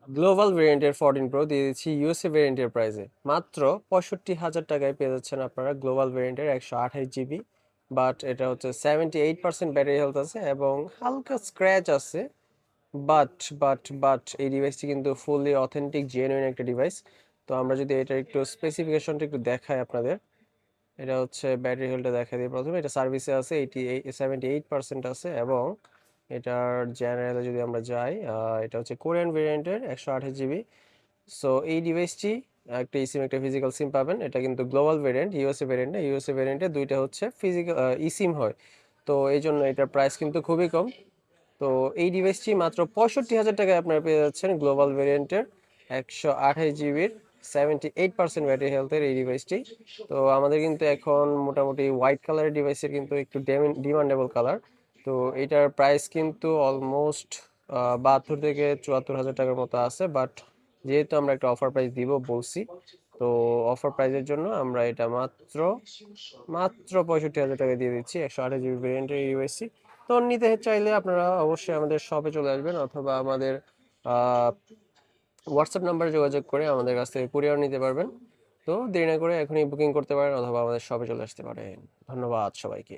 Global ভেরিয়েন্টের 14 pro দিয়ে দিচ্ছি ইউএসএ ভেরিয়েন্টের প্রাইসে মাত্র 65,000 টাকায় পেয়ে যাচ্ছেন আপনারা গ্লোবাল ভেরিয়েন্টের 128 জিবি। বাট এটা হচ্ছে 78% ব্যাটারি হেলথ আছে এবং হালকা স্ক্র্যাচ আছে। বাট এই ডিভাইসটি কিন্তু ফুললি অথেন্টিক জেনুইন একটা ডিভাইস। তো আমরা যদি এটা একটু স্পেসিফিকেশনটা একটু দেখাই আপনাদের, এটা হচ্ছে ব্যাটারি হেলথটা দেখা দিই প্রথমে। এটা সার্ভিসে আছে 78% আছে এবং এটার জেনারেলে যদি আমরা যাই, এটা হচ্ছে কোরিয়ান ভেরিয়েন্টের 128 জিবি। সো এই ডিভাইসটি একটা ইসিম একটা ফিজিক্যাল সিম পাবেন। এটা কিন্তু গ্লোবাল ভেরিয়েন্ট, ইউএসএ ভেরিয়েন্ট না, ইউএসএ ভেরিয়েন্টে দুইটা হচ্ছে ফিজিক্যাল ইসিম হয়। তো এই জন্য এটার প্রাইস কিন্তু খুবই কম। তো এই ডিভাইসটি মাত্র 65,000 টাকায় আপনারা পেয়ে যাচ্ছেন গ্লোবাল ভেরিয়েন্টের 128 জিবির 78% ব্যাটারি হেলথের এই ডিভাইসটি। তো আমাদের কিন্তু এখন মোটামুটি হোয়াইট কালারের ডিভাইসের কিন্তু একটু ডিমান্ডেবল কালার। তো এটার প্রাইস কিন্তু অলমোস্ট 72 থেকে 74 হাজার টাকার মতো আছে। বাট যেহেতু আমরা একটা অফার প্রাইস দিব বলছি, তো অফার প্রাইসের জন্য আমরা এটা মাত্র মাত্র 65,000 টাকা দিয়ে দিচ্ছি 128 জিবি ভেরিয়েন্টের এই ডিভাইসটি। তো নিতে চাইলে আপনারা অবশ্যই আমাদের শপে চলে আসবেন অথবা আমাদের হোয়াটসঅ্যাপ নাম্বারে যোগাযোগ করে আমাদের কাছ থেকে কুরিয়ার নিতে পারবেন। তো দেরি না করে এখনই বুকিং করতে পারেন অথবা আমাদের শপে চলে আসতে পারেন। ধন্যবাদ সবাইকে।